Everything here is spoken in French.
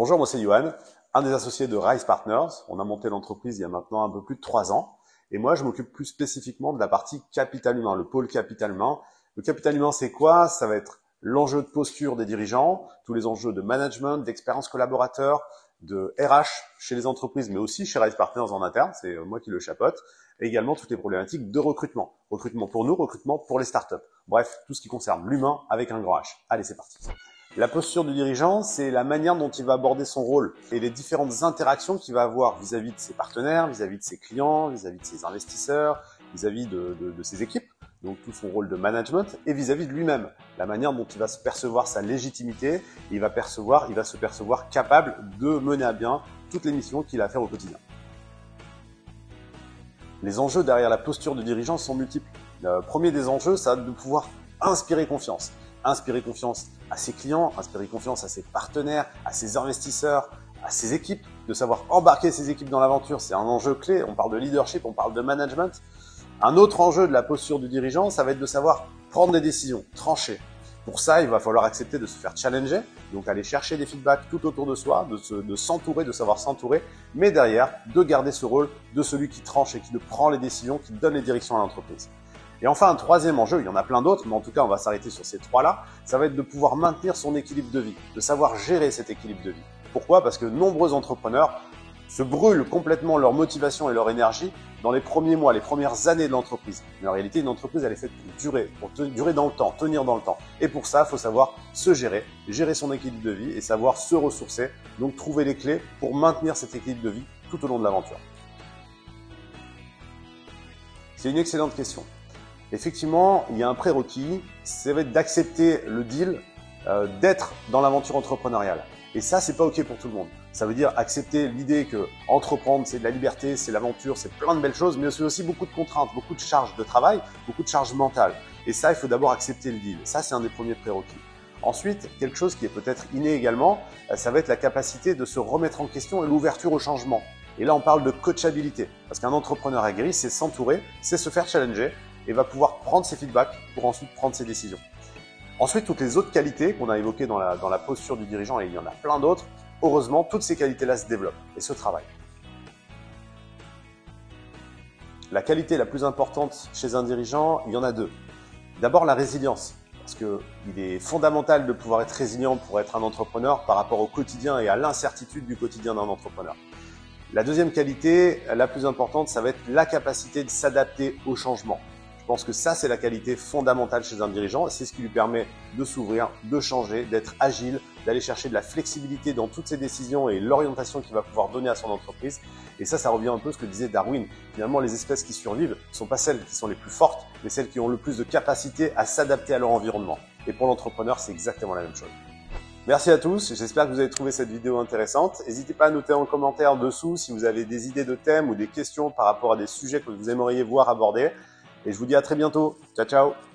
Bonjour, moi c'est Johan, un des associés de Rise Partners. On a monté l'entreprise il y a maintenant un peu plus de 3 ans. Et moi, je m'occupe plus spécifiquement de la partie capital humain, le pôle capital humain. Le capital humain, c'est quoi? Ça va être l'enjeu de posture des dirigeants, tous les enjeux de management, d'expérience collaborateur, de RH chez les entreprises, mais aussi chez Rise Partners en interne, c'est moi qui le chapeaute, et également toutes les problématiques de recrutement. Recrutement pour nous, recrutement pour les startups. Bref, tout ce qui concerne l'humain avec un grand H. Allez, c'est parti. La posture du dirigeant, c'est la manière dont il va aborder son rôle et les différentes interactions qu'il va avoir vis-à-vis de ses partenaires, vis-à-vis de ses clients, vis-à-vis de ses investisseurs, vis-à-vis de ses équipes, donc tout son rôle de management, et vis-à-vis de lui-même, la manière dont il va se percevoir sa légitimité, et il va se percevoir capable de mener à bien toutes les missions qu'il a à faire au quotidien. Les enjeux derrière la posture du dirigeant sont multiples. Le premier des enjeux, ça va être de pouvoir inspirer confiance. Inspirer confiance à ses clients, inspirer confiance à ses partenaires, à ses investisseurs, à ses équipes, de savoir embarquer ses équipes dans l'aventure, c'est un enjeu clé. On parle de leadership, on parle de management. Un autre enjeu de la posture du dirigeant, ça va être de savoir prendre des décisions, trancher. Pour ça, il va falloir accepter de se faire challenger, donc aller chercher des feedbacks tout autour de soi, de s'entourer, de savoir s'entourer, mais derrière, de garder ce rôle de celui qui tranche et qui prend les décisions, qui donne les directions à l'entreprise. Et enfin, un troisième enjeu, il y en a plein d'autres, mais en tout cas, on va s'arrêter sur ces trois-là, ça va être de pouvoir maintenir son équilibre de vie, de savoir gérer cet équilibre de vie. Pourquoi? Parce que nombreux entrepreneurs se brûlent complètement leur motivation et leur énergie dans les premiers mois, les premières années de l'entreprise. Mais en réalité, une entreprise, elle est faite pour durer dans le temps, tenir dans le temps. Et pour ça, il faut savoir se gérer, gérer son équilibre de vie et savoir se ressourcer, donc trouver les clés pour maintenir cet équilibre de vie tout au long de l'aventure. C'est une excellente question. Effectivement, il y a un prérequis, ça va être d'accepter le deal, d'être dans l'aventure entrepreneuriale. Et ça, c'est pas OK pour tout le monde. Ça veut dire accepter l'idée que entreprendre, c'est de la liberté, c'est l'aventure, c'est plein de belles choses, mais c'est aussi beaucoup de contraintes, beaucoup de charges de travail, beaucoup de charges mentales. Et ça, il faut d'abord accepter le deal. Ça, c'est un des premiers prérequis. Ensuite, quelque chose qui est peut-être inné également, ça va être la capacité de se remettre en question et l'ouverture au changement. Et là, on parle de coachabilité. Parce qu'un entrepreneur aguerri, c'est s'entourer, c'est se faire challenger et va pouvoir prendre ses feedbacks pour ensuite prendre ses décisions. Ensuite, toutes les autres qualités qu'on a évoquées dans la posture du dirigeant, et il y en a plein d'autres, heureusement, toutes ces qualités-là se développent et se travaillent. La qualité la plus importante chez un dirigeant, il y en a deux. D'abord, la résilience, parce qu'il est fondamental de pouvoir être résilient pour être un entrepreneur par rapport au quotidien et à l'incertitude du quotidien d'un entrepreneur. La deuxième qualité, la plus importante, ça va être la capacité de s'adapter au changement. Je pense que ça, c'est la qualité fondamentale chez un dirigeant. C'est ce qui lui permet de s'ouvrir, de changer, d'être agile, d'aller chercher de la flexibilité dans toutes ses décisions et l'orientation qu'il va pouvoir donner à son entreprise. Et ça revient un peu à ce que disait Darwin. Finalement, les espèces qui survivent ne sont pas celles qui sont les plus fortes, mais celles qui ont le plus de capacité à s'adapter à leur environnement. Et pour l'entrepreneur, c'est exactement la même chose. Merci à tous, j'espère que vous avez trouvé cette vidéo intéressante. N'hésitez pas à noter en commentaire dessous si vous avez des idées de thèmes ou des questions par rapport à des sujets que vous aimeriez voir abordés. Et je vous dis à très bientôt. Ciao, ciao!